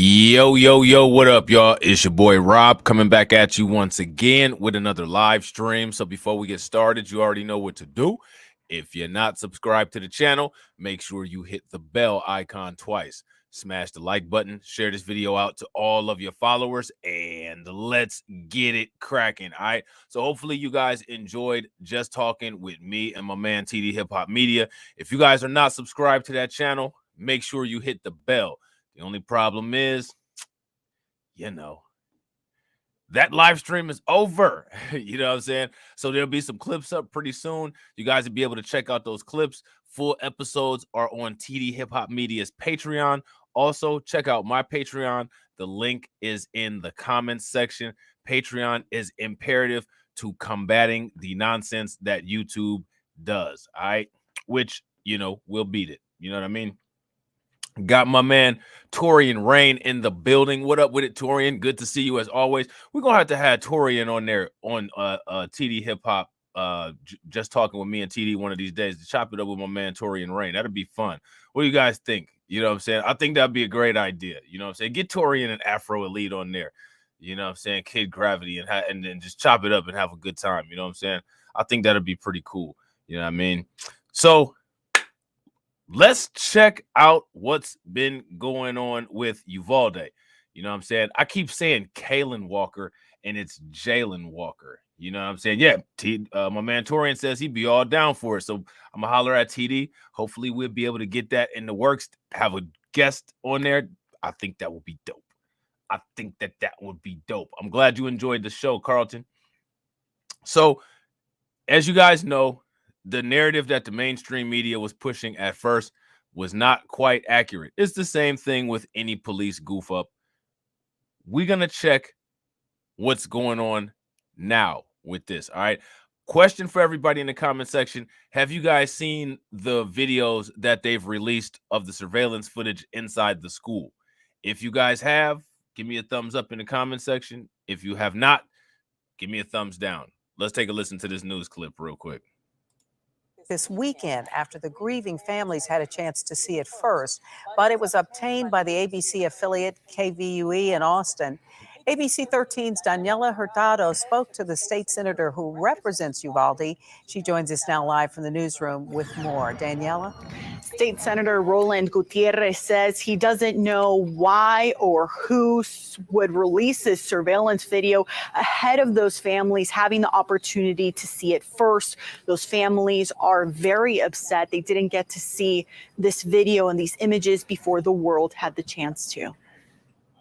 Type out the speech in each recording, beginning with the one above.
Yo, what up, y'all? It's your boy Rob coming back at you once again with another live stream. So before we get started, you already know what to do. If you're not subscribed to the channel, make sure you hit the bell icon twice. Smash the like button, share this video out to all of your followers, and let's get it cracking. All right. So hopefully you guys enjoyed just talking with me and my man TD Hip Hop Media. If you guys are not subscribed to that channel, make sure you hit the bell. The only problem is, that live stream is over. You know what I'm saying? So there'll be some clips up pretty soon. You guys will be able to check out those clips. Full episodes are on TD Hip Hop Media's Patreon. Also, check out my Patreon. The link is in the comments section. Patreon is imperative to combating the nonsense that YouTube does. All right. Which, we'll beat it. You know what I mean? Got my man Torian Rain in the building. What up with it, Torian? Good to see you as always. We're gonna have Torian on there on TD Hip Hop, just talking with me and TD one of these days to chop it up with my man Torian Rain. That'd be fun. What do you guys think? You know what I'm saying? I think that'd be a great idea. You know what I'm saying? Get Torian and Afro Elite on there. You know what I'm saying? Kid Gravity and then just chop it up and have a good time. You know what I'm saying? I think that'd be pretty cool. You know what I mean? So let's check out what's been going on with Uvalde. You know what I'm saying? I keep saying Kalen Walker, and it's Jalen Walker. You know what I'm saying? Yeah, my man Torian says he'd be all down for it. So I'm going to holler at TD. Hopefully we'll be able to get that in the works, have a guest on there. I think that would be dope. I think that would be dope. I'm glad you enjoyed the show, Carlton. So as you guys know, the narrative that the mainstream media was pushing at first was not quite accurate. It's the same thing with any police goof up. We're going to check what's going on now with this. All right. Question for everybody in the comment section. Have you guys seen the videos that they've released of the surveillance footage inside the school? If you guys have, give me a thumbs up in the comment section. If you have not, give me a thumbs down. Let's take a listen to this news clip real quick. This weekend after the grieving families had a chance to see it first, but it was obtained by the ABC affiliate KVUE in Austin. ABC 13's Daniela Hurtado spoke to the state senator who represents Uvalde. She joins us now live from the newsroom with more. Daniela? State Senator Roland Gutierrez says he doesn't know why or who would release this surveillance video ahead of those families having the opportunity to see it first. Those families are very upset. They didn't get to see this video and these images before the world had the chance to.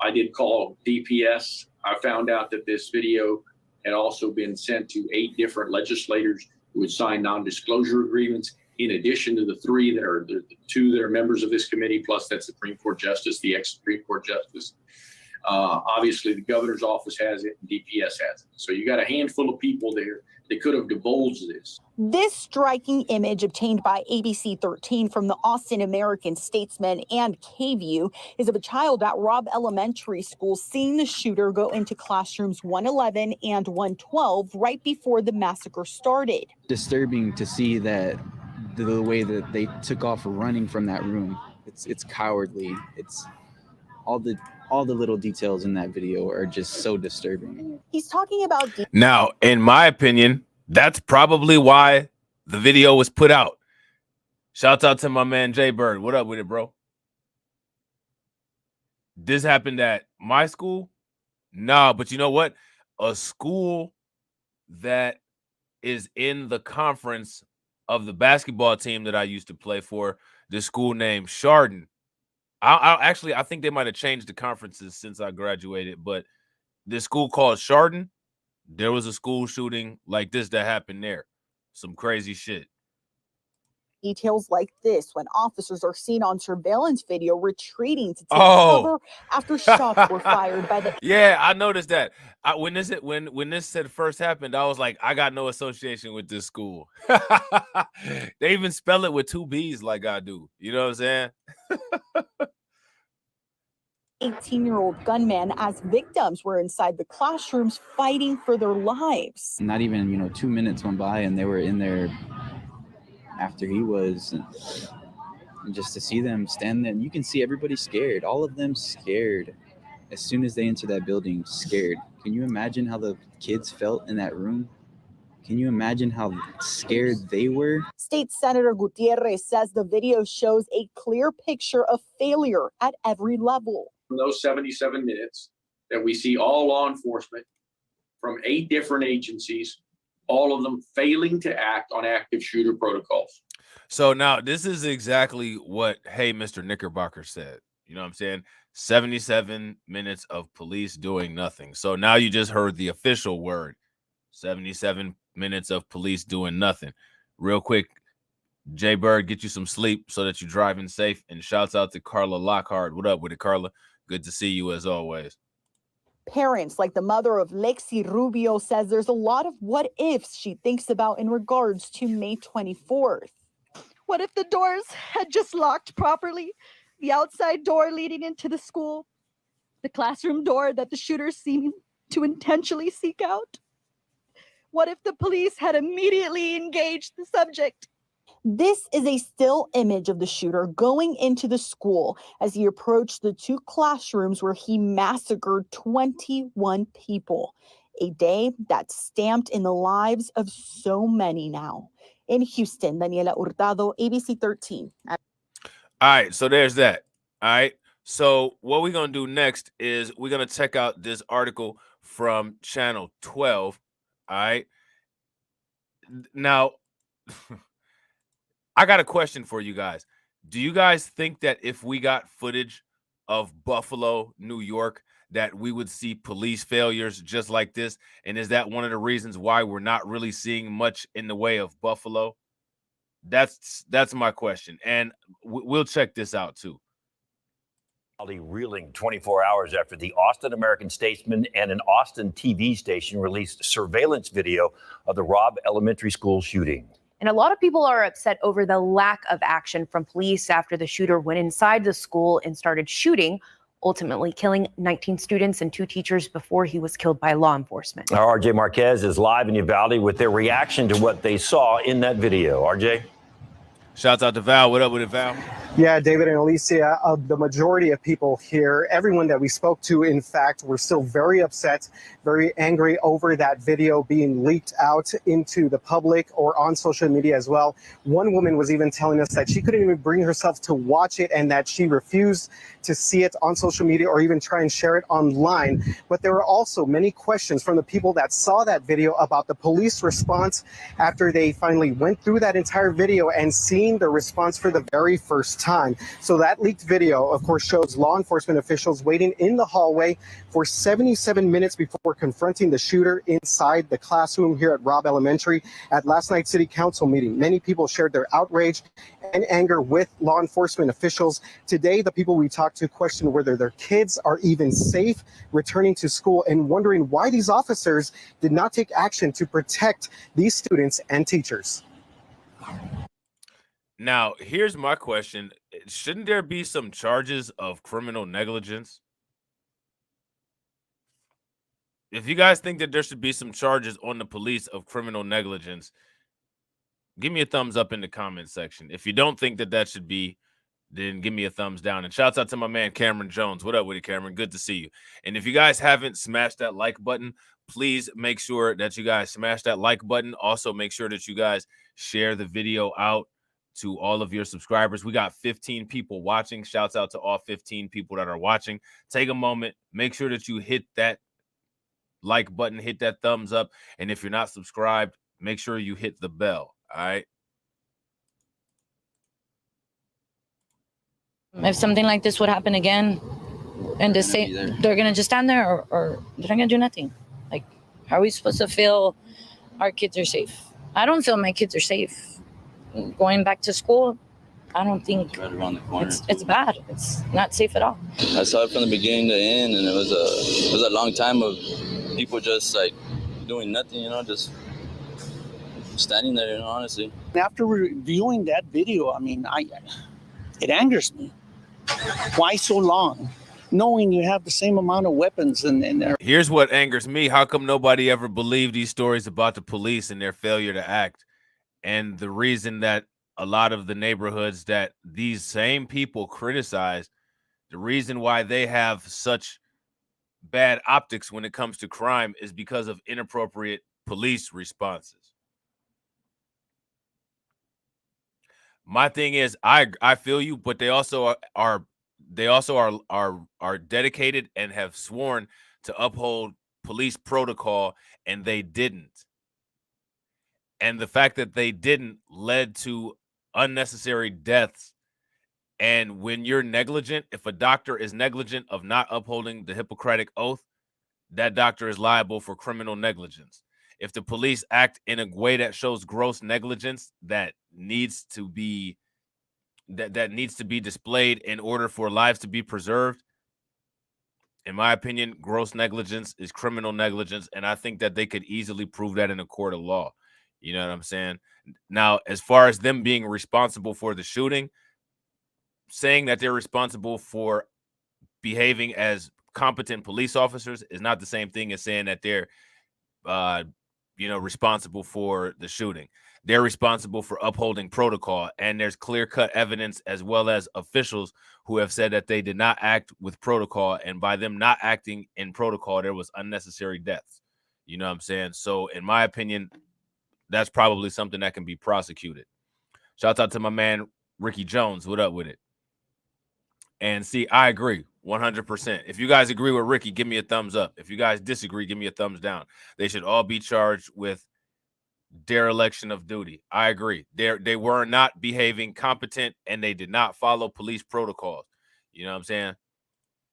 I did call DPS. I found out that this video had also been sent to 8 different legislators who had signed non-disclosure agreements, in addition to the 3 that are the 2 that are members of this committee, plus that Supreme Court Justice, the ex-Supreme Court Justice. Obviously, the governor's office has it and DPS has it. So you got a handful of people there that could have divulged this. This striking image obtained by ABC 13 from the Austin American Statesman and KVUE is of a child at Robb Elementary School seeing the shooter go into classrooms 111 and 112 right before the massacre started. Disturbing to see that the way that they took off running from that room. It's cowardly. It's all the little details in that video are just so disturbing. He's talking about now, in my opinion, that's probably why the video was put out. Shouts out to my man Jay Bird. What up with it, bro? This happened at my school? Nah, but you know what? A school that is in the conference of the basketball team that I used to play for, this school named Chardon. I think they might have changed the conferences since I graduated, but this school called Chardon, there was a school shooting like this that happened there. Some crazy shit. Details like this when officers are seen on surveillance video retreating to take cover after shots were fired by the. Yeah, I noticed that. When this said first happened, I was like, I got no association with this school. They even spell it with 2 B's like I do. You know what I'm saying? 18-year-old gunmen as victims were inside the classrooms fighting for their lives. Not even 2 minutes went by and they were in there after he was, and just to see them stand there, and you can see everybody scared, all of them scared. as soon as they enter that building, scared. Can you imagine how the kids felt in that room? Can you imagine how scared they were? State Senator Gutierrez says the video shows a clear picture of failure at every level. In those 77 minutes that we see all law enforcement from 8 different agencies, all of them failing to act on active shooter protocols. So now this is exactly what Hey Mr. Knickerbocker said. You know what I'm saying? 77 minutes of police doing nothing. So now you just heard the official word. 77 minutes of police doing nothing. Real quick, Jay Bird, get you some sleep so that you're driving safe. And shouts out to Carla Lockhart. What up with it, Carla? Good to see you as always. Parents, like the mother of Lexi Rubio, says there's a lot of what ifs she thinks about in regards to May 24th. What if the doors had just locked properly? The outside door leading into the school, the classroom door that the shooter seemed to intentionally seek out? What if the police had immediately engaged the subject? This is a still image of the shooter going into the school as he approached the 2 classrooms where he massacred 21 people. A day that's stamped in the lives of so many now. In Houston, Daniela Hurtado, ABC 13. All right, so there's that. All right. So what we're going to do next is we're going to check out this article from Channel 12. All right. Now, I got a question for you guys. Do you guys think that if we got footage of Buffalo, New York, that we would see police failures just like this? And is that one of the reasons why we're not really seeing much in the way of Buffalo? That's my question. And we'll check this out too. Reeling 24 hours after the Austin American-Statesman and an Austin TV station released surveillance video of the Robb Elementary School shooting. And a lot of people are upset over the lack of action from police after the shooter went inside the school and started shooting, ultimately killing 19 students and 2 teachers before he was killed by law enforcement. Our RJ Marquez is live in Uvalde with their reaction to what they saw in that video. RJ? Shouts out to Val. What up with it, Val? Yeah, David and Alicia, the majority of people here, everyone that we spoke to, in fact, were still very upset, very angry over that video being leaked out into the public or on social media as well. One woman was even telling us that she couldn't even bring herself to watch it and that she refused to see it on social media or even try and share it online. But there were also many questions from the people that saw that video about the police response after they finally went through that entire video and seeing the response for the very first time. So that leaked video, of course, shows law enforcement officials waiting in the hallway for 77 minutes before confronting the shooter inside the classroom here at Robb Elementary. At last night's city council meeting, many people shared their outrage and anger with law enforcement officials. Today, the people we talked to questioned whether their kids are even safe returning to school and wondering why these officers did not take action to protect these students and teachers. Now, here's my question. Shouldn't there be some charges of criminal negligence? If you guys think that there should be some charges on the police of criminal negligence, give me a thumbs up in the comment section. If you don't think that that should be, then give me a thumbs down. And shouts out to my man, Cameron Jones. What up with you, Cameron? Good to see you. And if you guys haven't smashed that like button, please make sure that you guys smash that like button. Also, make sure that you guys share the video out to all of your subscribers. We got 15 people watching. Shouts out to all 15 people that are watching. Take a moment. Make sure that you hit that like button, hit that thumbs up. And if you're not subscribed, make sure you hit the bell. All right. If something like this would happen again, and the same, they're gonna just stand there, or they're not gonna do nothing. Like, how are we supposed to feel our kids are safe? I don't feel my kids are safe. Going back to school, I don't think it's right around the corner. It's bad. It's not safe at all. I saw it from the beginning to end, and it was a long time of people just like doing nothing, just standing there, honestly. After reviewing that video, I mean, it angers me. Why so long? Knowing you have the same amount of weapons and here's what angers me. How come nobody ever believed these stories about the police and their failure to act? And the reason that a lot of the neighborhoods that these same people criticize, the reason why they have such bad optics when it comes to crime is because of inappropriate police responses. My thing is, I feel you, but they also are dedicated and have sworn to uphold police protocol, and they didn't. And the fact that they didn't led to unnecessary deaths. And when you're negligent, if a doctor is negligent of not upholding the Hippocratic Oath, that doctor is liable for criminal negligence. If the police act in a way that shows gross negligence that needs to be displayed in order for lives to be preserved, in my opinion, gross negligence is criminal negligence, and I think that they could easily prove that in a court of law. You know what I'm saying? Now, as far as them being responsible for the shooting, saying that they're responsible for behaving as competent police officers is not the same thing as saying that they're responsible for the shooting. They're responsible for upholding protocol, and there's clear-cut evidence as well as officials who have said that they did not act with protocol, and by them not acting in protocol, there was unnecessary deaths. You know what I'm saying? So in my opinion, that's probably something that can be prosecuted. Shouts out to my man Ricky Jones. What up with it? And see, I agree 100%. If you guys agree with Ricky, give me a thumbs up. If you guys disagree, give me a thumbs down. They should all be charged with dereliction of duty. I agree. They were not behaving competent, and they did not follow police protocols. You know what I'm saying?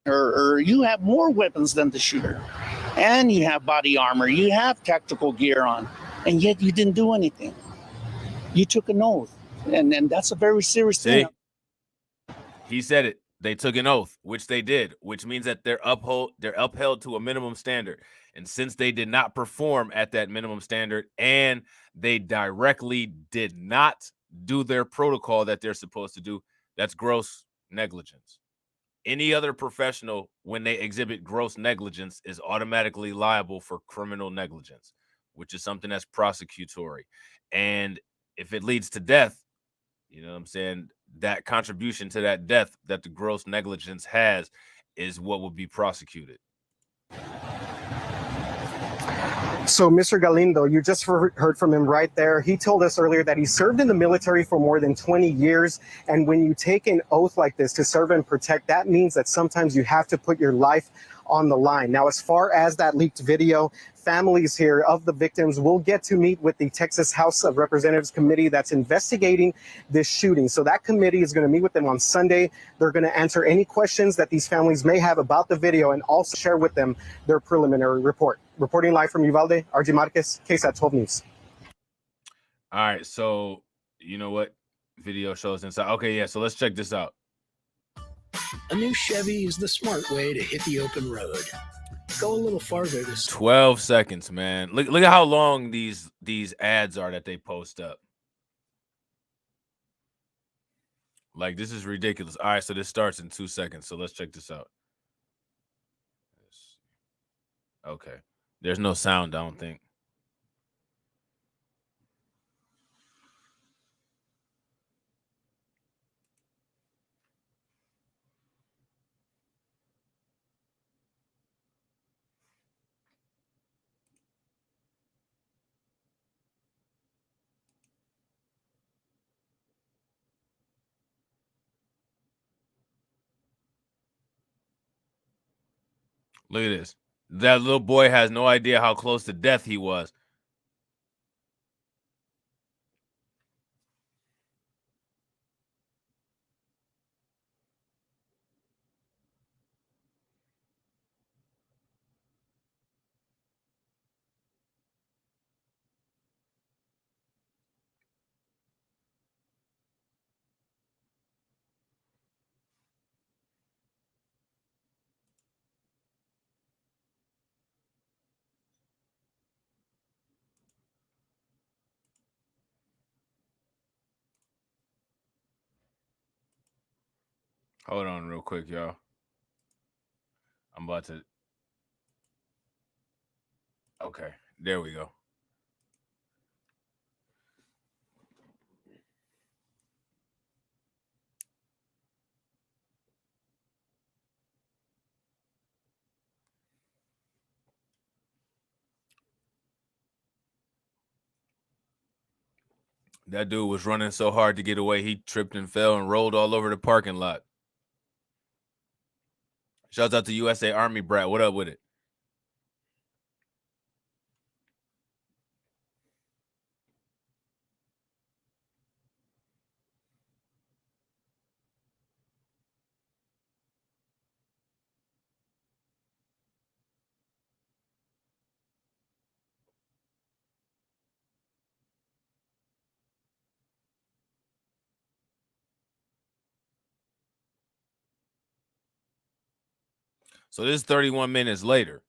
Or you have more weapons than the shooter, and you have body armor, you have tactical gear on, and yet you didn't do anything. You took an oath, and that's a very serious thing. He said it. They took an oath, which they did, which means that they're upheld to a minimum standard. And since they did not perform at that minimum standard, and they directly did not do their protocol that they're supposed to do, that's gross negligence. Any other professional, when they exhibit gross negligence, is automatically liable for criminal negligence, which is something that's prosecutory. And if it leads to death, you know what I'm saying, that contribution to that death that the gross negligence has is what would be prosecuted. So, Mr. Galindo, you just heard from him right there. He told us earlier that he served in the military for more than 20 years. And when you take an oath like this to serve and protect, that means that sometimes you have to put your life on the line. Now, as far as that leaked video, families here of the victims will get to meet with the Texas House of Representatives committee that's investigating this shooting. So that committee is going to meet with them on Sunday. They're going to answer any questions that these families may have about the video and also share with them their preliminary report. Reporting live from Uvalde, RG Marquez, KSAT 12 News. All right, so you know what? Video shows inside. Okay, yeah, so let's check this out. A new Chevy is the smart way to hit the open road. Go a little farther this 12 seconds, man. Look at how long these ads are that they post up. Like, this is ridiculous. All right, so this starts in 2 seconds. So let's check this out. Okay. There's no sound, I don't think. Look at this. That little boy has no idea how close to death he was. Hold on real quick, y'all. I'm about to. Okay, there we go. That dude was running so hard to get away, he tripped and fell and rolled all over the parking lot. Shouts out to USA Army Brat. What up with it? So this is 31 minutes later.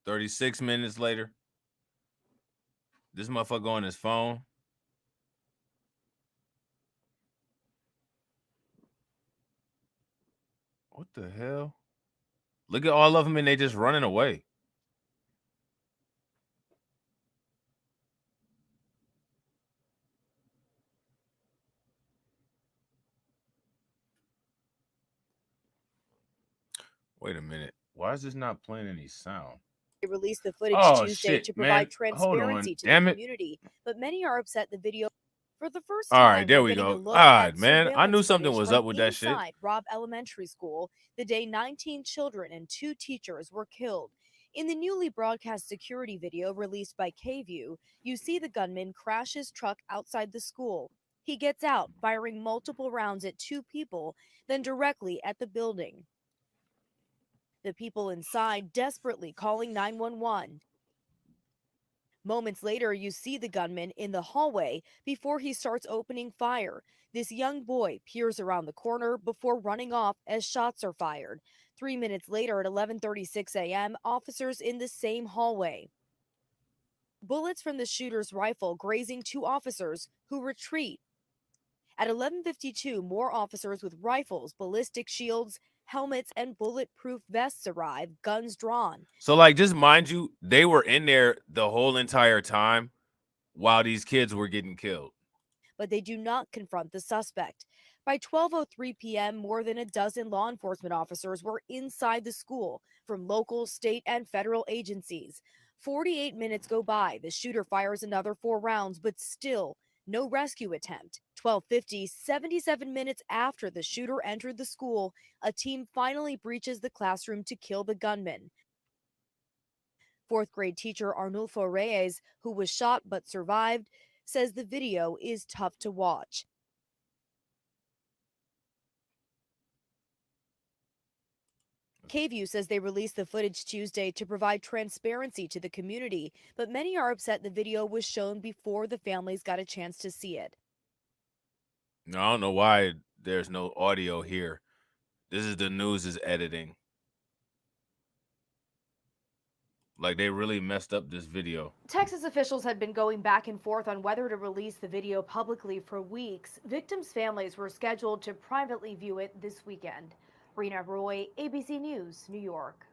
36 minutes later. This motherfucker on his phone. What the hell? Look at all of them and they just running away. Wait a minute. Why is this not playing any sound? They released the footage Tuesday to provide transparency to the community, but many are upset the video for the first time. All right, there we go. God, man, I knew something was up with that shit. Robb Elementary School, the day 19 children and 2 teachers were killed. In the newly broadcast security video released by KView, you see the gunman crash his truck outside the school. He gets out, firing multiple rounds at 2 people, then directly at the building. The people inside desperately calling 911. Moments later, you see the gunman in the hallway before he starts opening fire. This young boy peers around the corner before running off as shots are fired. 3 minutes later at 11:36 a.m., officers in the same hallway. Bullets from the shooter's rifle grazing 2 officers who retreat. At 11:52, more officers with rifles, ballistic shields, helmets, and bulletproof vests arrive, guns drawn. So, like, just mind you, they were in there the whole entire time while these kids were getting killed. But they do not confront the suspect. By 12:03 p.m., more than a dozen law enforcement officers were inside the school from local, state, and federal agencies. 48 minutes go by. The shooter fires another 4 rounds, but still no rescue attempt. 12:50, 77 minutes after the shooter entered the school, a team finally breaches the classroom to kill the gunman. 4th grade teacher Arnulfo Reyes, who was shot but survived, says the video is tough to watch. KView says they released the footage Tuesday to provide transparency to the community, but many are upset the video was shown before the families got a chance to see it. No, I don't know why there's no audio here. This is the news' editing. Like, they really messed up this video. Texas officials had been going back and forth on whether to release the video publicly for weeks. Victims' families were scheduled to privately view it this weekend. Rena Roy, ABC News, New York.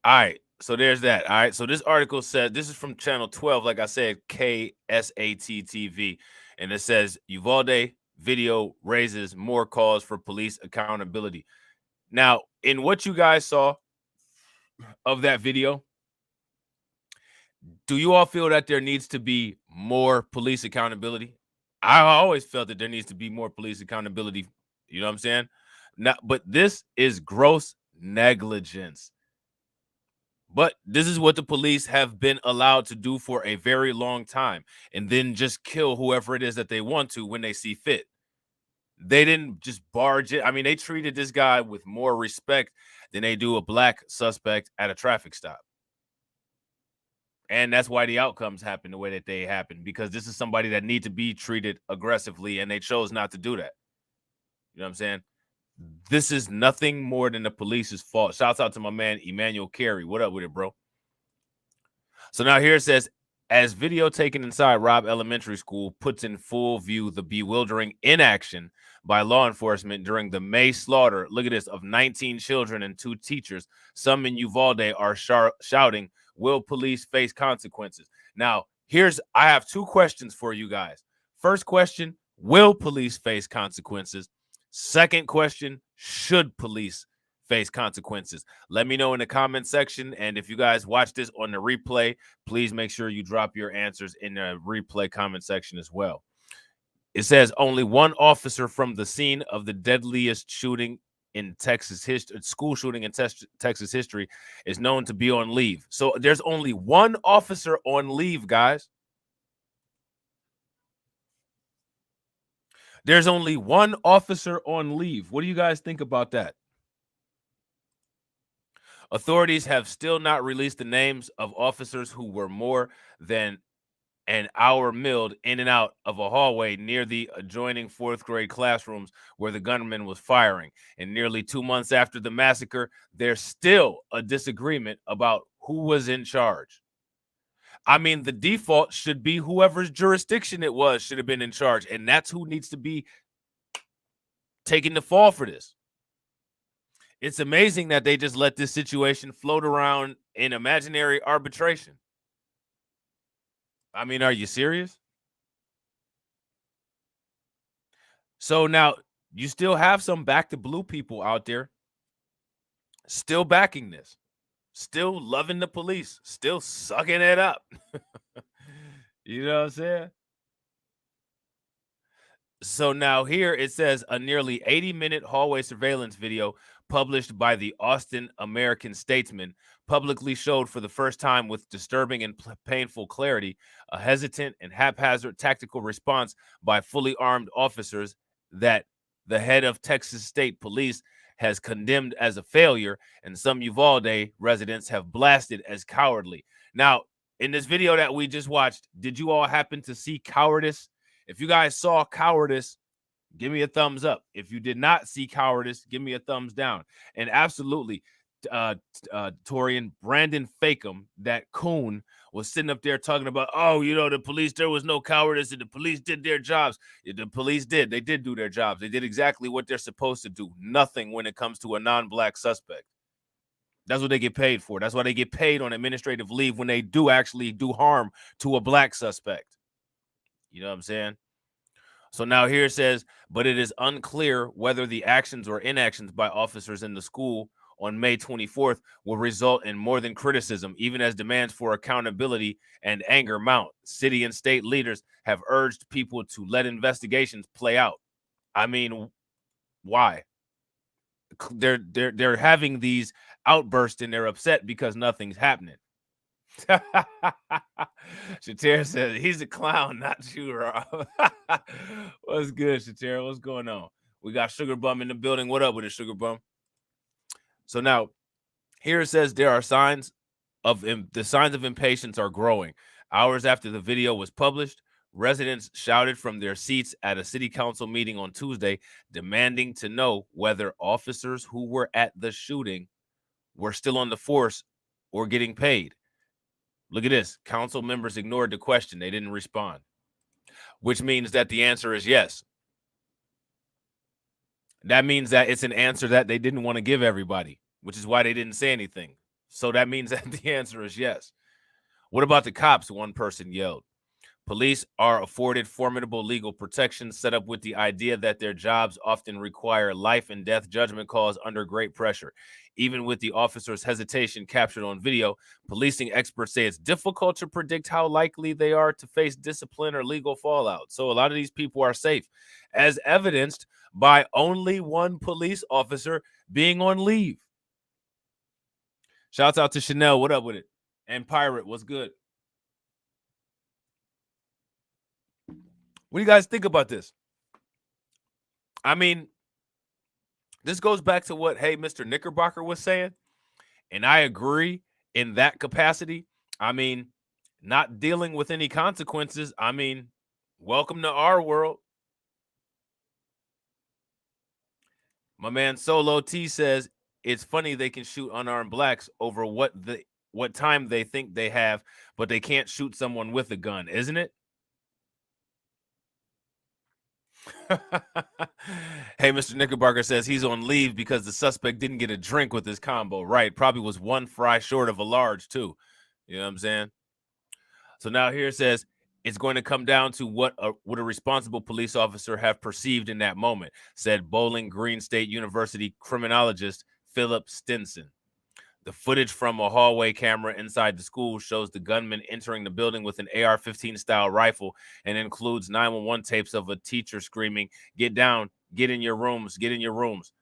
All right, so there's that. All right, so this article said, this is from Channel 12, like I said, KSAT TV, and it says, Uvalde video raises more calls for police accountability. Now, in what you guys saw of that video, do you all feel that there needs to be more police accountability? I always felt that there needs to be more police accountability. You know what I'm saying? Now, but this is gross negligence. But this is what the police have been allowed to do for a very long time, and then just kill whoever it is that they want to when they see fit. They didn't just barge it. I mean, they treated this guy with more respect than they do a black suspect at a traffic stop. And that's why the outcomes happen the way that they happen, because this is somebody that needs to be treated aggressively, and they chose not to do that. You know what I'm saying? This is nothing more than the police's fault. Shouts out to my man, Emmanuel Carey. What up with it, bro? So now here it says, as video taken inside Robb Elementary School puts in full view the bewildering inaction by law enforcement during the May slaughter, look at this, of 19 children and 2 teachers. Some in Uvalde are shouting, will police face consequences? Now, I have 2 questions for you guys. First question, will police face consequences? Second question, should police face consequences. Let me know in the comment section. And if you guys watch this on the replay, please make sure you drop your answers in the replay comment section as well. It says only one officer from the scene of the deadliest shooting in Texas history, school shooting in Texas history, is known to be on leave. So there's only one officer on leave, guys. There's only one officer on leave. What do you guys think about that? Authorities have still not released the names of officers who were more than an hour milled in and out of a hallway near the adjoining fourth grade classrooms where the gunman was firing. And nearly 2 months after the massacre, there's still a disagreement about who was in charge. I mean, the default should be whoever's jurisdiction it was should have been in charge, and that's who needs to be taking the fall for this. It's amazing that they just let this situation float around in imaginary arbitration. I mean, are you serious? So now you still have some back to blue people out there still backing this, still loving the police, still sucking it up. You know what I'm saying? So now here it says a nearly 80-minute hallway surveillance video published by the Austin American-Statesman publicly showed for the first time with disturbing and painful clarity a hesitant and haphazard tactical response by fully armed officers that the head of Texas State Police has condemned as a failure, and some Uvalde residents have blasted as cowardly. Now, in this video that we just watched, did you all happen to see cowardice? If you guys saw cowardice, give me a thumbs up. If you did not see cowardice, give me a thumbs down. And absolutely, Torian, Brandon Fakem, that coon, was sitting up there talking about, oh, you know, the police, there was no cowardice and the police did their jobs. The police did. They did do their jobs. They did exactly what they're supposed to do. Nothing when it comes to a non-black suspect. That's what they get paid for. That's why they get paid on administrative leave when they do actually do harm to a black suspect. You know what I'm saying? So now here it says, but it is unclear whether the actions or inactions by officers in the school on May 24th will result in more than criticism, even as demands for accountability and anger mount. City and state leaders have urged people to let investigations play out. I mean, why? They're having these outbursts and they're upset because nothing's happening. Shatera says he's a clown, not you, Rob. What's good, Shatera? What's going on? We got Sugar Bum in the building. What up with it, Sugar Bum? So now here it says there are signs of the signs of impatience are growing. Hours after the video was published, residents shouted from their seats at a city council meeting on Tuesday, demanding to know whether officers who were at the shooting were still on the force or getting paid. Look at this. Council members ignored the question. They didn't respond, which means that the answer is yes. That means that it's an answer that they didn't want to give everybody, which is why they didn't say anything. So that means that the answer is yes. What about the cops? One person yelled. Police are afforded formidable legal protections set up with the idea that their jobs often require life and death judgment calls under great pressure. Even with the officer's hesitation captured on video, policing experts say it's difficult to predict how likely they are to face discipline or legal fallout. So a lot of these people are safe, as evidenced by only one police officer being on leave. Shouts out to Chanel. What up with it? And Pirate, what's good? What do you guys think about this? I mean, this goes back to what, hey, Mr. Knickerbocker was saying, and I agree in that capacity. I mean, not dealing with any consequences. I mean, welcome to our world. My man Solo T says, it's funny they can shoot unarmed blacks over what time they think they have, but they can't shoot someone with a gun, isn't it? Hey, Mr. Knickerbocker says he's on leave because the suspect didn't get a drink with his combo. Right. Probably was one fry short of a large, too. You know what I'm saying? So now here it says it's going to come down to what a responsible police officer have perceived in that moment, said Bowling Green State University criminologist Philip Stinson. The footage from a hallway camera inside the school shows the gunman entering the building with an AR-15 style rifle and includes 911 tapes of a teacher screaming, "Get down, get in your rooms, get in your rooms."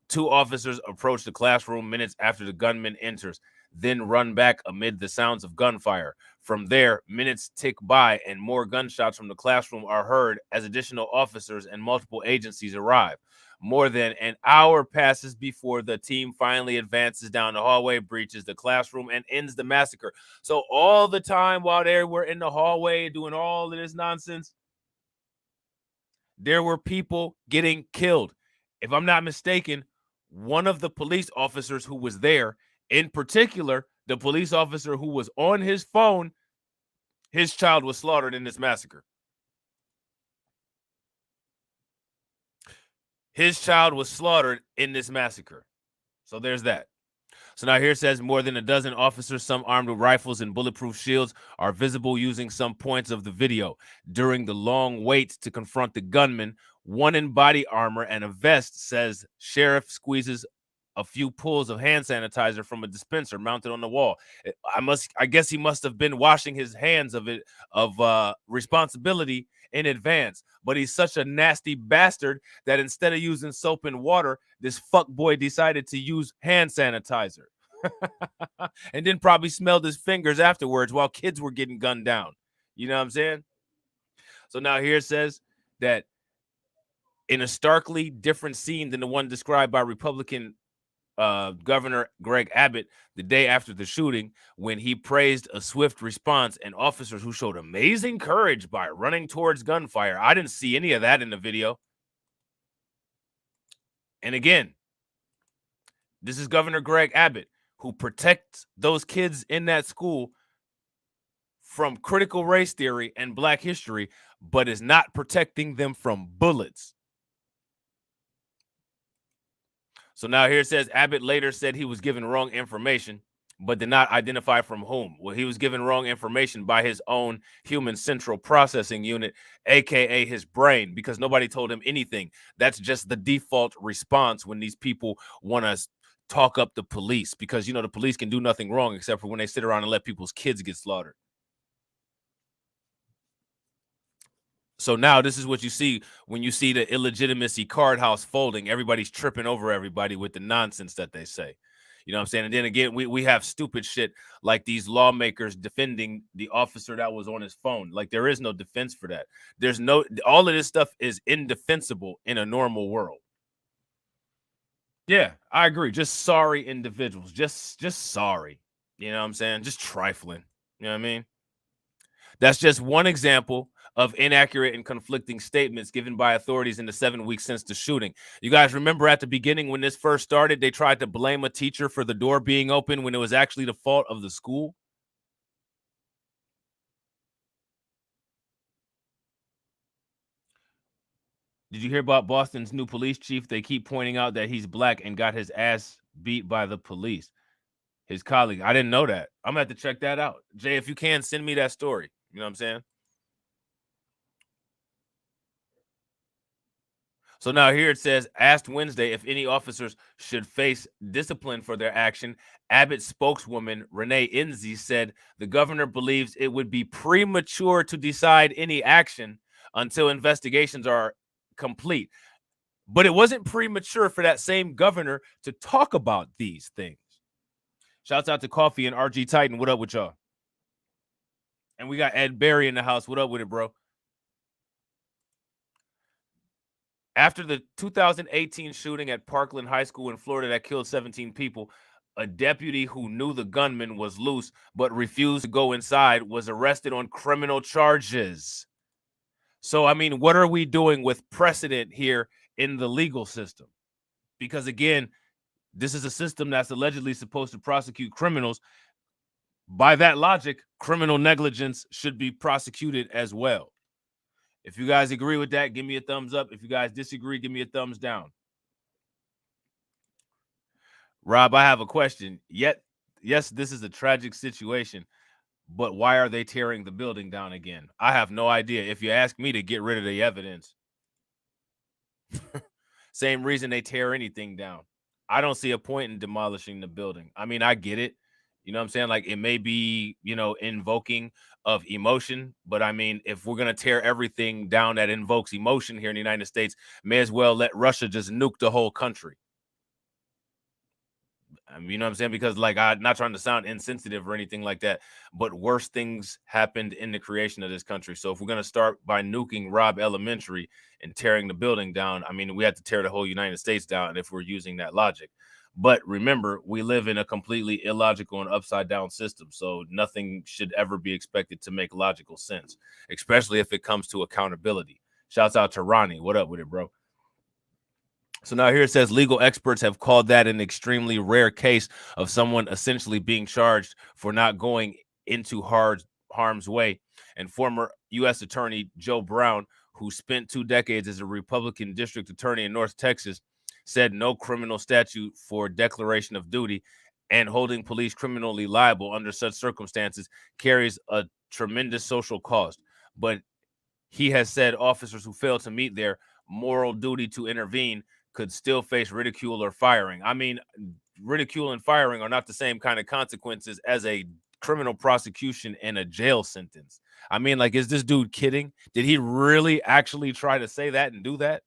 2 officers approach the classroom minutes after the gunman enters, then run back amid the sounds of gunfire. From there, minutes tick by and more gunshots from the classroom are heard as additional officers and multiple agencies arrive. More than an hour passes before the team finally advances down the hallway, breaches the classroom, and ends the massacre. So all the time while they were in the hallway doing all of this nonsense, there were people getting killed. If I'm not mistaken, one of the police officers who was there, in particular, the police officer who was on his phone, his child was slaughtered in this massacre. His child was slaughtered in this massacre. So there's that. So now here it says more than a dozen officers, some armed with rifles and bulletproof shields, are visible using some points of the video. During the long wait to confront the gunman, one in body armor and a vest says sheriff squeezes a few pulls of hand sanitizer from a dispenser mounted on the wall. I guess he must have been washing his hands of responsibility in advance. But he's such a nasty bastard that instead of using soap and water, this fuck boy decided to use hand sanitizer. And then probably smelled his fingers afterwards while kids were getting gunned down. You know what I'm saying? So now here it says that in a starkly different scene than the one described by Republican Governor Greg Abbott the day after the shooting, when he praised a swift response and officers who showed amazing courage by running towards gunfire. I didn't see any of that in the video. And again, this is Governor Greg Abbott, who protects those kids in that school from critical race theory and black history, but is not protecting them from bullets. So now here it says Abbott later said he was given wrong information, but did not identify from whom. Well, he was given wrong information by his own human central processing unit, aka his brain, because nobody told him anything. That's just the default response when these people want to talk up the police, because, you know, the police can do nothing wrong except for when they sit around and let people's kids get slaughtered. So now this is what you see when you see the illegitimacy card house folding. Everybody's tripping over everybody with the nonsense that they say. You know what I'm saying? And then again, we have stupid shit like these lawmakers defending the officer that was on his phone. Like, there is no defense for that. There's no, all of this stuff is indefensible in a normal world. Yeah, I agree. Just sorry individuals. Just sorry. You know what I'm saying? Just trifling. You know what I mean? That's just one example of inaccurate and conflicting statements given by authorities in the 7 weeks since the shooting. You guys remember at the beginning when this first started, they tried to blame a teacher for the door being open when it was actually the fault of the school? Did you hear about Boston's new police chief? They keep pointing out that he's black and got his ass beat by the police. His colleague. I didn't know that. I'm going to have to check that out. Jay, if you can, send me that story. You know what I'm saying? So now here it says, asked Wednesday if any officers should face discipline for their action, Abbott spokeswoman Renee Enzi said the governor believes it would be premature to decide any action until investigations are complete. But it wasn't premature for that same governor to talk about these things. Shouts out to Coffee and RG Titan. What up with y'all? And we got Ed Berry in the house. What up with it, bro? After the 2018 shooting at Parkland High School in Florida that killed 17 people, a deputy who knew the gunman was loose but refused to go inside was arrested on criminal charges. So, I mean, what are we doing with precedent here in the legal system? Because, again, this is a system that's allegedly supposed to prosecute criminals. By that logic, criminal negligence should be prosecuted as well. If you guys agree with that, give me a thumbs up. If you guys disagree, give me a thumbs down. Rob, I have a question. Yes, this is a tragic situation, but why are they tearing the building down again? I have no idea. If you ask me to get rid of the evidence, same reason they tear anything down. I don't see a point in demolishing the building. I mean, I get it. You know what I'm saying? Like, it may be, invoking of emotion, but I mean, if we're going to tear everything down that invokes emotion here in the United States, may as well let Russia just nuke the whole country. You know what I'm saying? Because, like, I'm not trying to sound insensitive or anything like that, but worse things happened in the creation of this country. So if we're going to start by nuking Robb Elementary and tearing the building down, I mean, we have to tear the whole United States down if we're using that logic. But remember, we live in a completely illogical and upside down system. So nothing should ever be expected to make logical sense, especially if it comes to accountability. Shouts out to Ronnie. What up with it, bro? So now here it says legal experts have called that an extremely rare case of someone essentially being charged for not going into harm's way. And former U.S. Attorney Joe Brown, who spent 2 decades as a Republican district attorney in North Texas, said no criminal statute for declaration of duty and holding police criminally liable under such circumstances carries a tremendous social cost. But he has said officers who fail to meet their moral duty to intervene could still face ridicule or firing. I mean, ridicule and firing are not the same kind of consequences as a criminal prosecution and a jail sentence. I mean, like, is this dude kidding? Did he really actually try to say that and do that?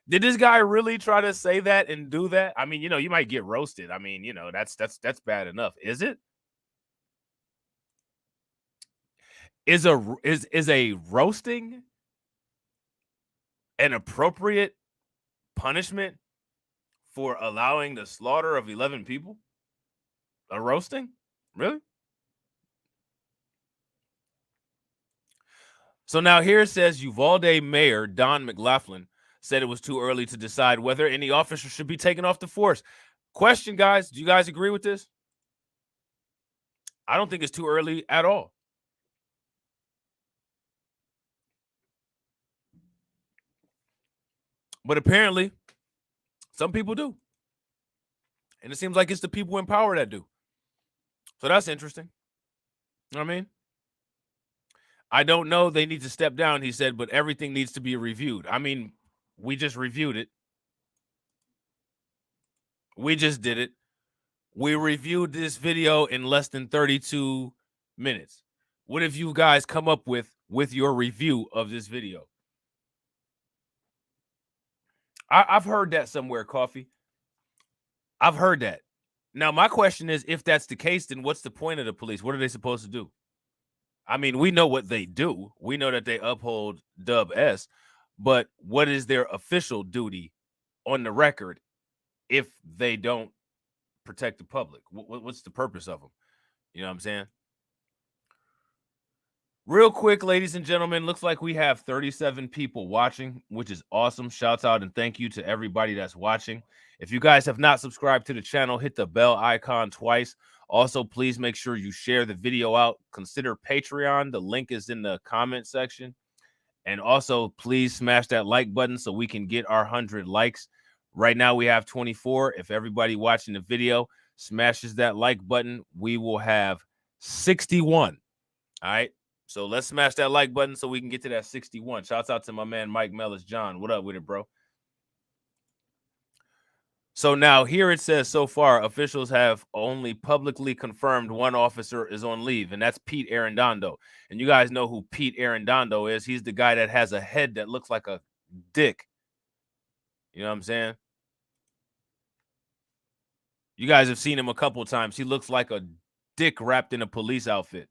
Did this guy really try to say that and do that? I mean, you might get roasted. I mean, that's bad enough. Is it? Is a roasting an appropriate punishment for allowing the slaughter of 11 people? A roasting? Really? So now here it says Uvalde Mayor Don McLaughlin said it was too early to decide whether any officer should be taken off the force. Question, guys, do you guys agree with this? I don't think it's too early at all. But apparently, some people do. And it seems like it's the people in power that do. So that's interesting. You know what I mean? I don't know. They need to step down, he said, but everything needs to be reviewed. I mean, we just reviewed it. We just did it. We reviewed this video in less than 32 minutes. What have you guys come up with your review of this video? I've heard that somewhere, Coffee. I've heard that. Now, my question is, if that's the case, then what's the point of the police? What are they supposed to do? I mean, we know what they do. We know that they uphold Dub S, but what is their official duty on the record if they don't protect the public? What's the purpose of them? You know what I'm saying? Real quick, ladies and gentlemen, looks like we have 37 people watching, which is awesome. Shouts out and thank you to everybody that's watching. If you guys have not subscribed to the channel, hit the bell icon twice. Also, please make sure you share the video out. Consider Patreon. The link is in the comment section. And also, please smash that like button so we can get our 100 likes. Right now, we have 24. If everybody watching the video smashes that like button, we will have 61. All right? So let's smash that like button so we can get to that 61. Shouts out to my man, Mike Mellis John. What up with it, bro? So now here it says so far, officials have only publicly confirmed one officer is on leave, and that's Pete Arredondo. And you guys know who Pete Arredondo is. He's the guy that has a head that looks like a dick. You know what I'm saying? You guys have seen him a couple times. He looks like a dick wrapped in a police outfit.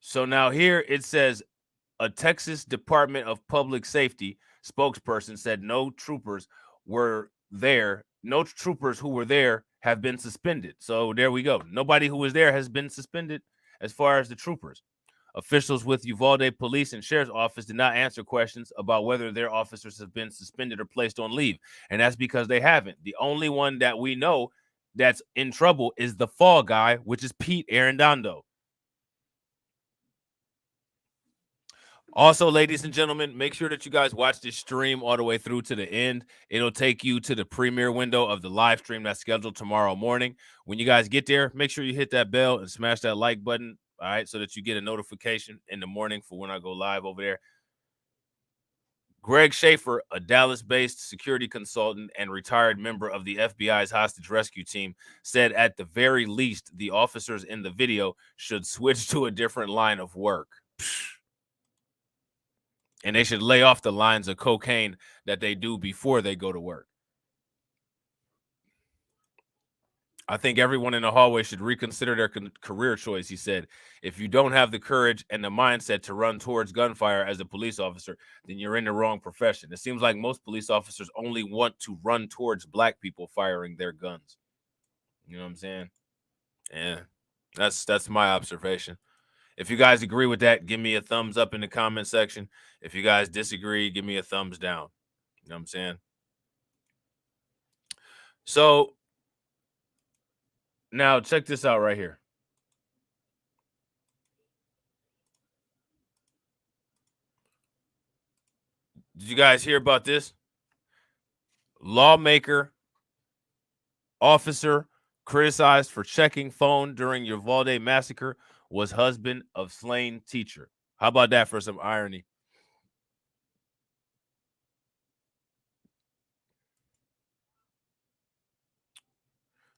So now here it says a Texas Department of Public Safety spokesperson said no troopers were there. No troopers who were there have been suspended. So there we go. Nobody who was there has been suspended as far as the troopers. Officials with Uvalde Police and Sheriff's Office did not answer questions about whether their officers have been suspended or placed on leave. And that's because they haven't. The only one that we know that's in trouble is the fall guy, which is Pete Arredondo. Also, ladies and gentlemen, make sure that you guys watch this stream all the way through to the end. It'll take you to the premiere window of the live stream that's scheduled tomorrow morning. When you guys get there, make sure you hit that bell and smash that like button, all right, so that you get a notification in the morning for when I go live over there. Greg Schaefer, a Dallas-based security consultant and retired member of the FBI's hostage rescue team, said at the very least the officers in the video should switch to a different line of work. And they should lay off the lines of cocaine that they do before they go to work. I think everyone in the hallway should reconsider their career choice, he said. If you don't have the courage and the mindset to run towards gunfire as a police officer, then you're in the wrong profession. It seems like most police officers only want to run towards black people firing their guns. You know what I'm saying? Yeah, that's my observation. If you guys agree with that, give me a thumbs up in the comment section. If you guys disagree, give me a thumbs down. You know what I'm saying? So now check this out right here. Did you guys hear about this? Lawmaker, officer criticized for checking phone during Uvalde massacre was husband of slain teacher. How about that for some irony?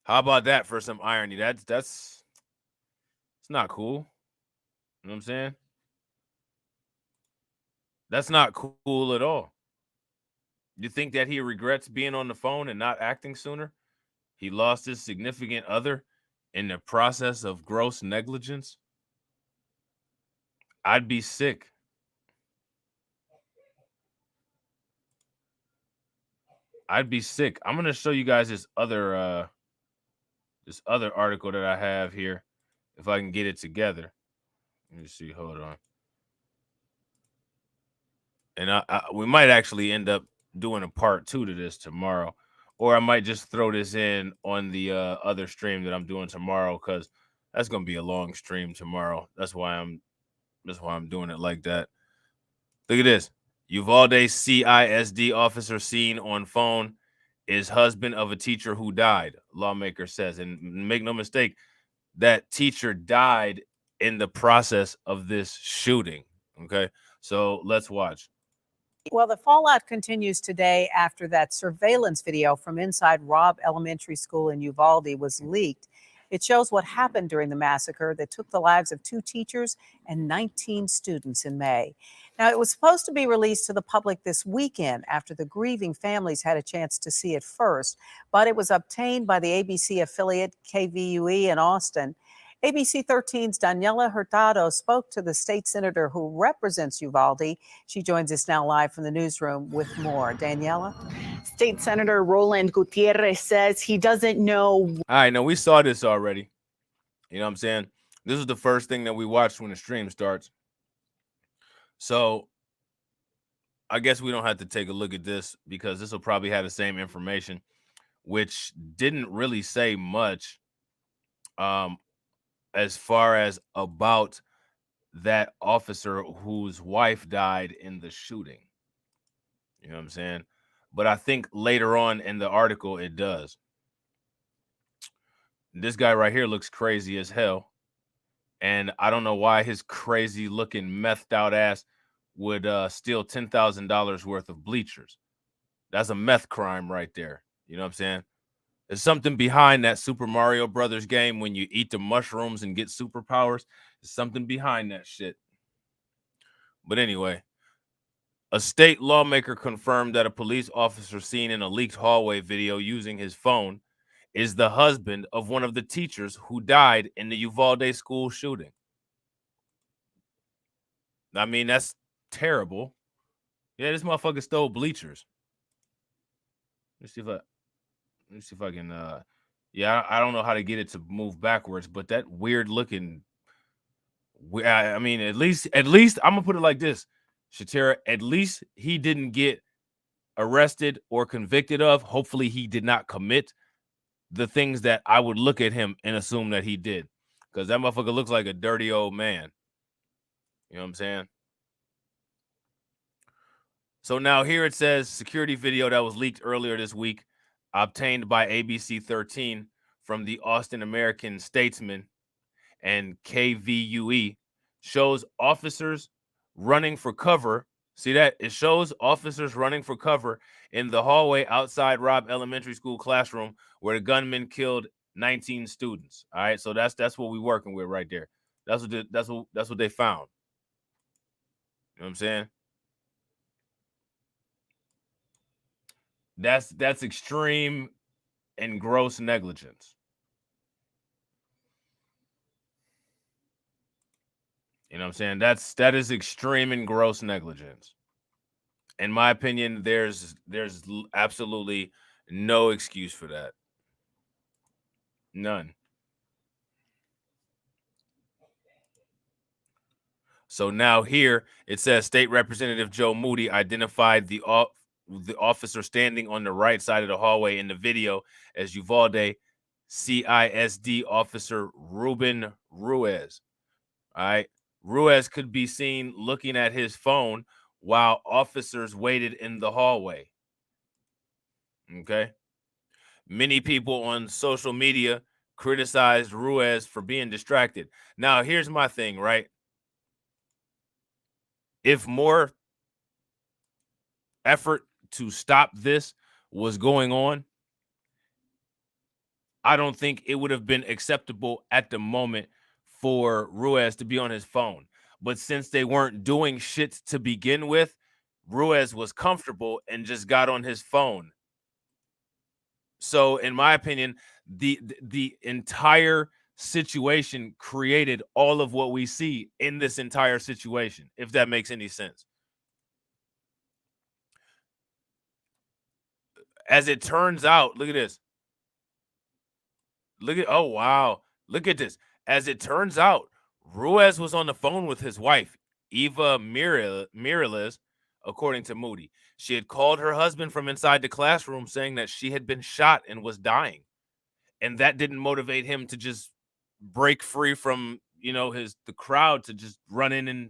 How about that for some irony? That's it's not cool. You know what I'm saying? That's not cool at all. You think that he regrets being on the phone and not acting sooner? He lost his significant other in the process of gross negligence? I'd be sick. I'd be sick. I'm going to show you guys this other article that I have here if I can get it together. Let me see. Hold on. And we might actually end up doing a part 2 to this tomorrow, or I might just throw this in on the other stream that I'm doing tomorrow, because that's gonna be a long stream tomorrow. That's why I'm doing it like that. Look at this. Uvalde CISD officer seen on phone is husband of a teacher who died, lawmaker says. And make no mistake, that teacher died in the process of this shooting. Okay, so let's watch. Well, the fallout continues today after that surveillance video from inside Robb Elementary School in Uvalde was leaked. It shows what happened during the massacre that took the lives of 2 teachers and 19 students in May. Now, it was supposed to be released to the public this weekend after the grieving families had a chance to see it first, but it was obtained by the ABC affiliate KVUE in Austin. ABC 13's Daniela Hurtado spoke to the state senator who represents Uvalde. She joins us now live from the newsroom with more. Daniela? State Senator Roland Gutierrez says he doesn't know. All right, now we saw this already. You know what I'm saying? This is the first thing that we watched when the stream starts. So I guess we don't have to take a look at this because this will probably have the same information, which didn't really say much as far as about that officer whose wife died in the shooting. You know what I'm saying? But I think later on in the article, it does. This guy right here looks crazy as hell. And I don't know why his crazy looking methed out ass would steal $10,000 worth of bleachers. That's a meth crime right there. You know what I'm saying? There's something behind that Super Mario Brothers game when you eat the mushrooms and get superpowers. There's something behind that shit. But anyway, a state lawmaker confirmed that a police officer seen in a leaked hallway video using his phone is the husband of one of the teachers who died in the Uvalde school shooting. I mean, that's terrible. Yeah, this motherfucker stole bleachers. Let me see if I can yeah, I don't know how to get it to move backwards, but that weird looking I mean, at least I'm gonna put it like this, Shatera, at least he didn't get arrested or convicted of. Hopefully he did not commit the things that I would look at him and assume that he did, because that motherfucker looks like a dirty old man. You know what I'm saying? So now here it says security video that was leaked earlier this week, obtained by ABC 13 from the Austin American Statesman and KVUE, shows officers running for cover See that? It shows officers running for cover in the hallway outside Robb Elementary School classroom where the gunman killed 19 students. All right, so that's what we're working with right there. That's what they found. You know what I'm saying? That's extreme and gross negligence. You know what I'm saying? That is extreme and gross negligence. In my opinion, there's absolutely no excuse for that. None. So now here it says State Representative Joe Moody identified the officer standing on the right side of the hallway in the video as Uvalde CISD officer Ruben Ruiz. All right. Ruiz could be seen looking at his phone while officers waited in the hallway. Okay. Many people on social media criticized Ruiz for being distracted. Now, here's my thing, right? If more effort to stop this was going on, I don't think it would have been acceptable at the moment for Ruiz to be on his phone. But since they weren't doing shit to begin with, Ruiz was comfortable and just got on his phone. So, in my opinion, the entire situation created all of what we see in this entire situation, if that makes any sense. As it turns out, look at this. Oh, wow. Look at this. As it turns out, Ruiz was on the phone with his wife, Eva Mireles, according to Moody. She had called her husband from inside the classroom saying that she had been shot and was dying. And that didn't motivate him to just break free from, the crowd to just run in and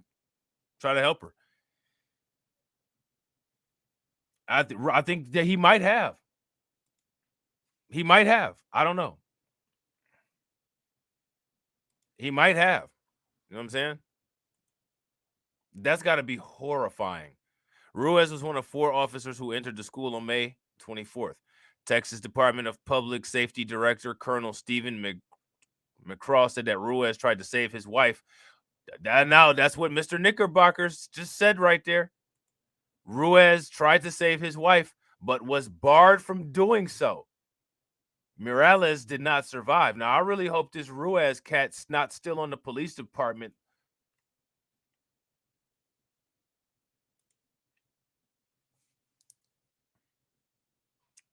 try to help her. I think that he might have. He might have. I don't know. He might have. You know what I'm saying? That's got to be horrifying. Ruiz was one of 4 officers who entered the school on May 24th. Texas Department of Public Safety Director Colonel Stephen McCraw said that Ruiz tried to save his wife. Now, that's what Mr. Knickerbocker just said right there. Ruiz tried to save his wife, but was barred from doing so. Mireles did not survive. Now, I really hope this Ruiz cat's not still on the police department.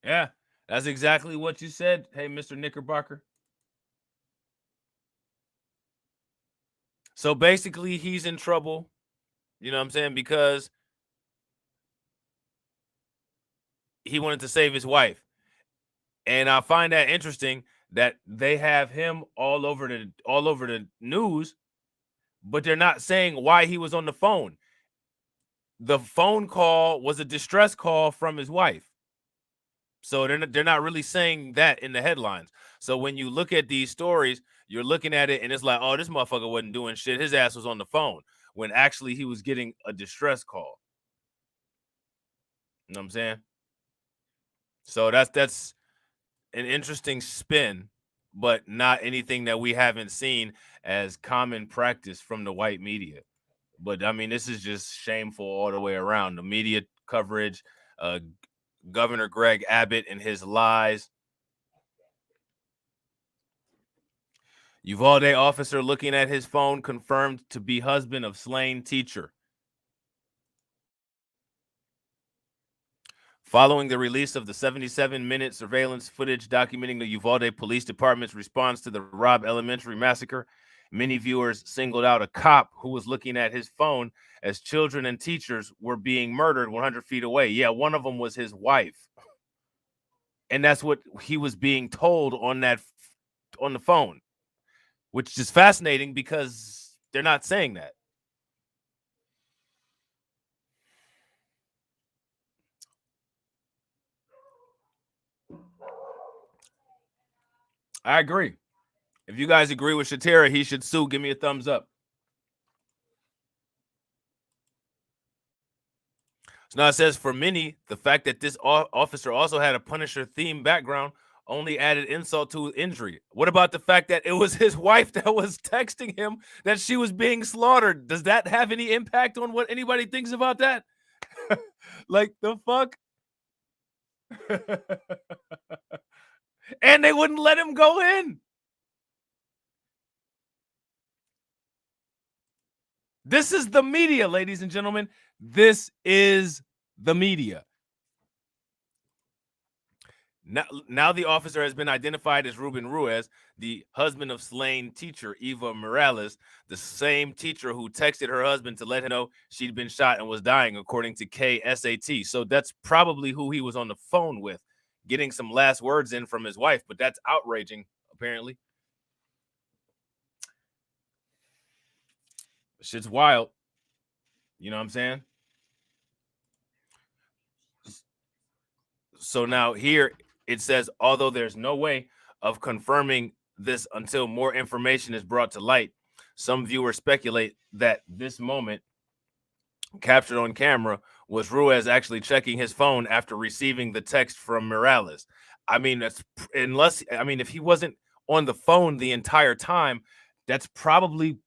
Yeah, that's exactly what you said. Hey, Mr. Knickerbocker. So basically, he's in trouble. You know what I'm saying? Because he wanted to save his wife. And I find that interesting that they have him all over the news, but they're not saying why he was on the phone. The phone call was a distress call from his wife. So they're not really saying that in the headlines. So when you look at these stories, you're looking at it and it's like, oh, this motherfucker wasn't doing shit. His ass was on the phone, when actually he was getting a distress call. You know what I'm saying? So that's an interesting spin, but not anything that we haven't seen as common practice from the white media. But I mean, this is just shameful all the way around. The media coverage, Governor Greg Abbott and his lies. Uvalde officer looking at his phone confirmed to be husband of slain teacher. Following the release of the 77-minute surveillance footage documenting the Uvalde Police Department's response to the Robb Elementary massacre, many viewers singled out a cop who was looking at his phone as children and teachers were being murdered 100 feet away. Yeah, one of them was his wife. And that's what he was being told on the phone, which is fascinating because they're not saying that. I agree. If you guys agree with Shatera, he should sue. Give me a thumbs up. So now it says, for many, the fact that this officer also had a Punisher theme background only added insult to injury. What about the fact that it was his wife that was texting him that she was being slaughtered? Does that have any impact on what anybody thinks about that? Like, the fuck? And they wouldn't let him go in. This is the media, ladies and gentlemen. This is the media. Now the officer has been identified as Ruben Ruiz, the husband of slain teacher Eva Morales, the same teacher who texted her husband to let him know she'd been shot and was dying, according to KSAT. So that's probably who he was on the phone with, getting some last words in from his wife, but that's outraging, apparently. Shit's wild. You know what I'm saying? So now here it says, although there's no way of confirming this until more information is brought to light, some viewers speculate that this moment captured on camera was Ruiz actually checking his phone after receiving the text from Morales. I mean, that's if he wasn't on the phone the entire time, that's probably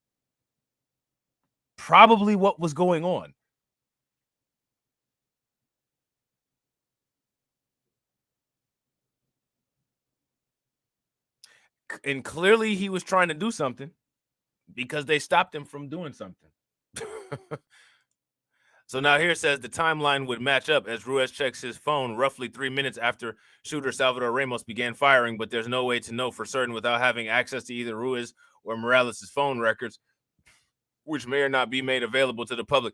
what was going on. And clearly he was trying to do something because they stopped him from doing something. So now here it says the timeline would match up as Ruiz checks his phone roughly 3 minutes after shooter Salvador Ramos began firing, but there's no way to know for certain without having access to either Ruiz or Morales' phone records, which may or not be made available to the public.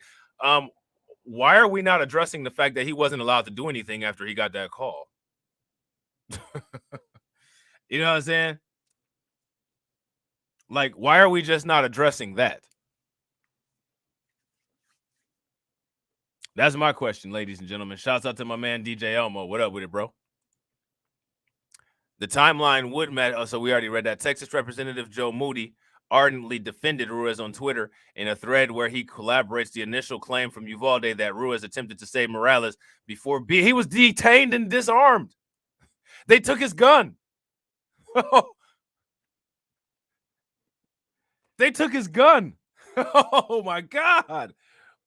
Why are we not addressing the fact that he wasn't allowed to do anything after he got that call? You know what I'm saying? Like, why are we just not addressing that? That's my question, ladies and gentlemen. Shouts out to my man DJ Elmo. What up with it, bro? The timeline would match. So we already read that. Texas Representative Joe Moody ardently defended Ruiz on Twitter in a thread where he corroborates the initial claim from Uvalde that Ruiz attempted to save Morales before he was detained and disarmed. They took his gun. They took his gun. Oh my God.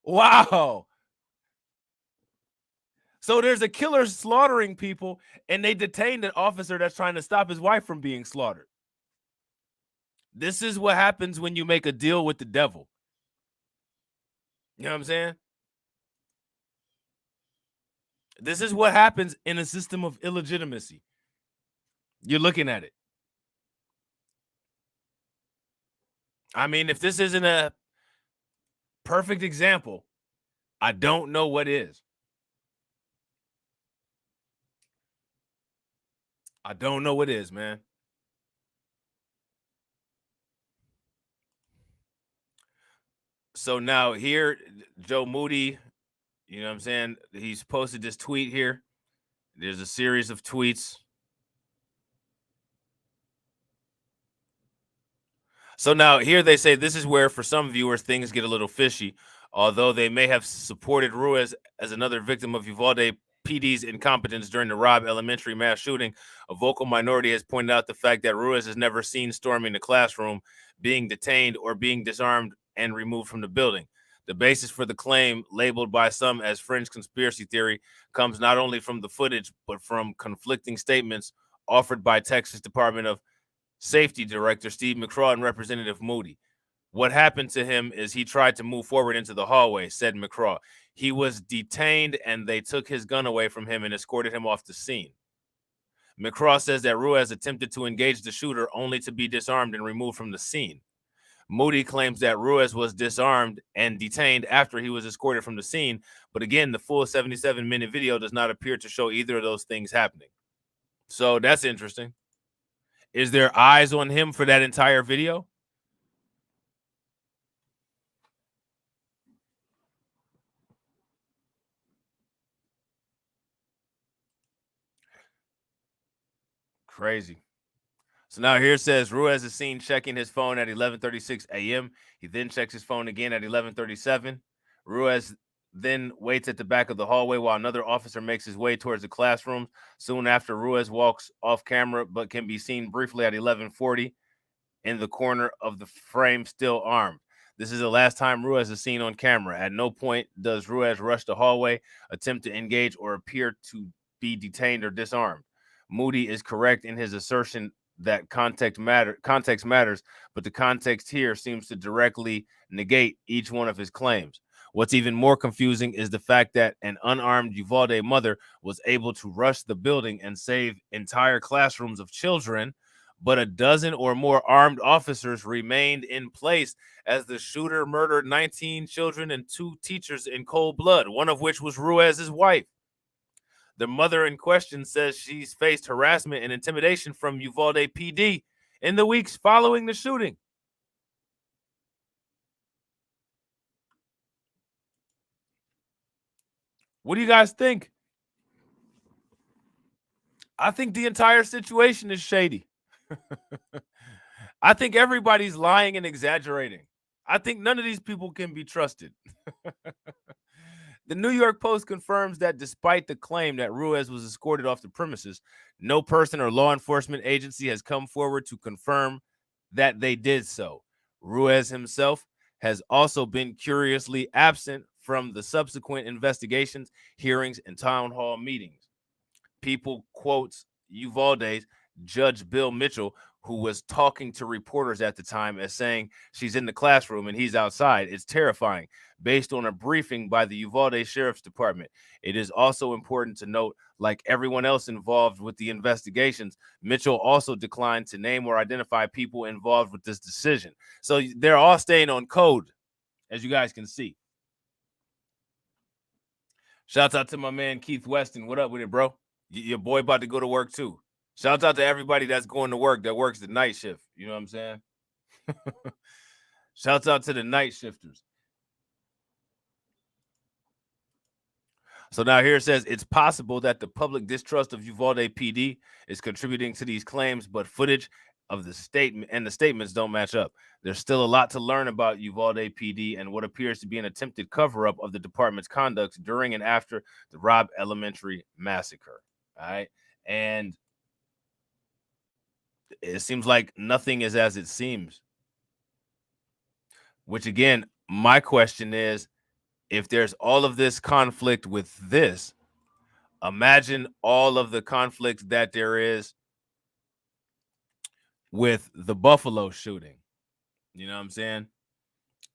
Wow. So there's a killer slaughtering people, and they detained an officer that's trying to stop his wife from being slaughtered. This is what happens when you make a deal with the devil. You know what I'm saying? This is what happens in a system of illegitimacy. You're looking at it. I mean, if this isn't a perfect example, I don't know what is. I don't know what is, man. So now here, Joe Moody, you know what I'm saying? He's posted this tweet here. There's a series of tweets. So now here they say this is where, for some viewers, things get a little fishy. Although they may have supported Ruiz as another victim of Uvalde PD's incompetence during the Robb Elementary mass shooting, a vocal minority has pointed out the fact that Ruiz is never seen storming the classroom, being detained, or being disarmed and removed from the building. The basis for the claim, labeled by some as fringe conspiracy theory, comes not only from the footage, but from conflicting statements offered by Texas Department of Safety Director Steve McCraw and Representative Moody. What happened to him is he tried to move forward into the hallway, said McCraw. He was detained and they took his gun away from him and escorted him off the scene. McCraw says that Ruiz attempted to engage the shooter only to be disarmed and removed from the scene. Moody claims that Ruiz was disarmed and detained after he was escorted from the scene, but again, the full 77-minute video does not appear to show either of those things happening. So that's interesting. Is there eyes on him for that entire video? Crazy. So now here it says Ruiz is seen checking his phone at 11:36 a.m. He then checks his phone again at 11:37. Ruiz then waits at the back of the hallway while another officer makes his way towards the classroom. Soon after, Ruiz walks off camera, but can be seen briefly at 11:40 in the corner of the frame, still armed. This is the last time Ruiz is seen on camera. At no point does Ruiz rush the hallway, attempt to engage, or appear to be detained or disarmed. Moody is correct in his assertion that context matters, but the context here seems to directly negate each one of his claims. What's even more confusing is the fact that an unarmed Uvalde mother was able to rush the building and save entire classrooms of children, but a dozen or more armed officers remained in place as the shooter murdered 19 children and 2 teachers in cold blood, one of which was Ruiz's wife. The mother in question says she's faced harassment and intimidation from Uvalde PD in the weeks following the shooting. What do you guys think? I think the entire situation is shady. I think everybody's lying and exaggerating. I think none of these people can be trusted. The New York Post confirms that despite the claim that Ruiz was escorted off the premises, no person or law enforcement agency has come forward to confirm that they did so. Ruiz himself has also been curiously absent from the subsequent investigations, hearings, and town hall meetings. People quotes Uvalde's Judge Bill Mitchell, who was talking to reporters at the time, as saying she's in the classroom and he's outside. It's terrifying, based on a briefing by the Uvalde Sheriff's Department. It is also important to note, like everyone else involved with the investigations, Mitchell also declined to name or identify people involved with this decision. So they're all staying on code, as you guys can see. Shouts out to my man Keith Weston. What up with it, bro? Your boy about to go to work too. Shouts out to everybody that's going to work, that works the night shift. You know what I'm saying? Shouts out to the night shifters. So now here it says it's possible that the public distrust of Uvalde PD is contributing to these claims, but footage of the statement and the statements don't match up. There's still a lot to learn about Uvalde PD and what appears to be an attempted cover-up of the department's conduct during and after the Robb Elementary massacre. All right. And it seems like nothing is as it seems. Which, again, my question is, if there's all of this conflict with this, imagine all of the conflict that there is with the Buffalo shooting. You know what I'm saying?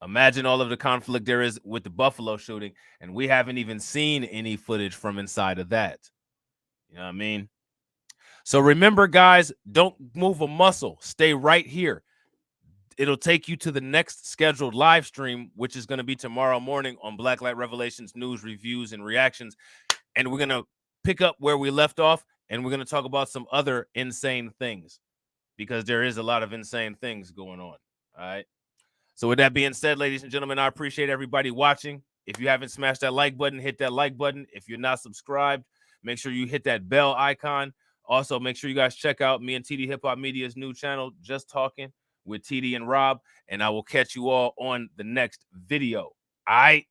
Imagine all of the conflict there is with the Buffalo shooting, and we haven't even seen any footage from inside of that. You know what I mean? So remember, guys, don't move a muscle. Stay right here. It'll take you to the next scheduled live stream, which is going to be tomorrow morning on Blacklight Revelations News, Reviews, and Reactions. And we're going to pick up where we left off, and we're going to talk about some other insane things, because there is a lot of insane things going on. All right. So with that being said, ladies and gentlemen, I appreciate everybody watching. If you haven't smashed that like button, hit that like button. If you're not subscribed, make sure you hit that bell icon. Also, make sure you guys check out me and TD Hip Hop Media's new channel, Just Talking with TD and Robb, and I will catch you all on the next video. All right.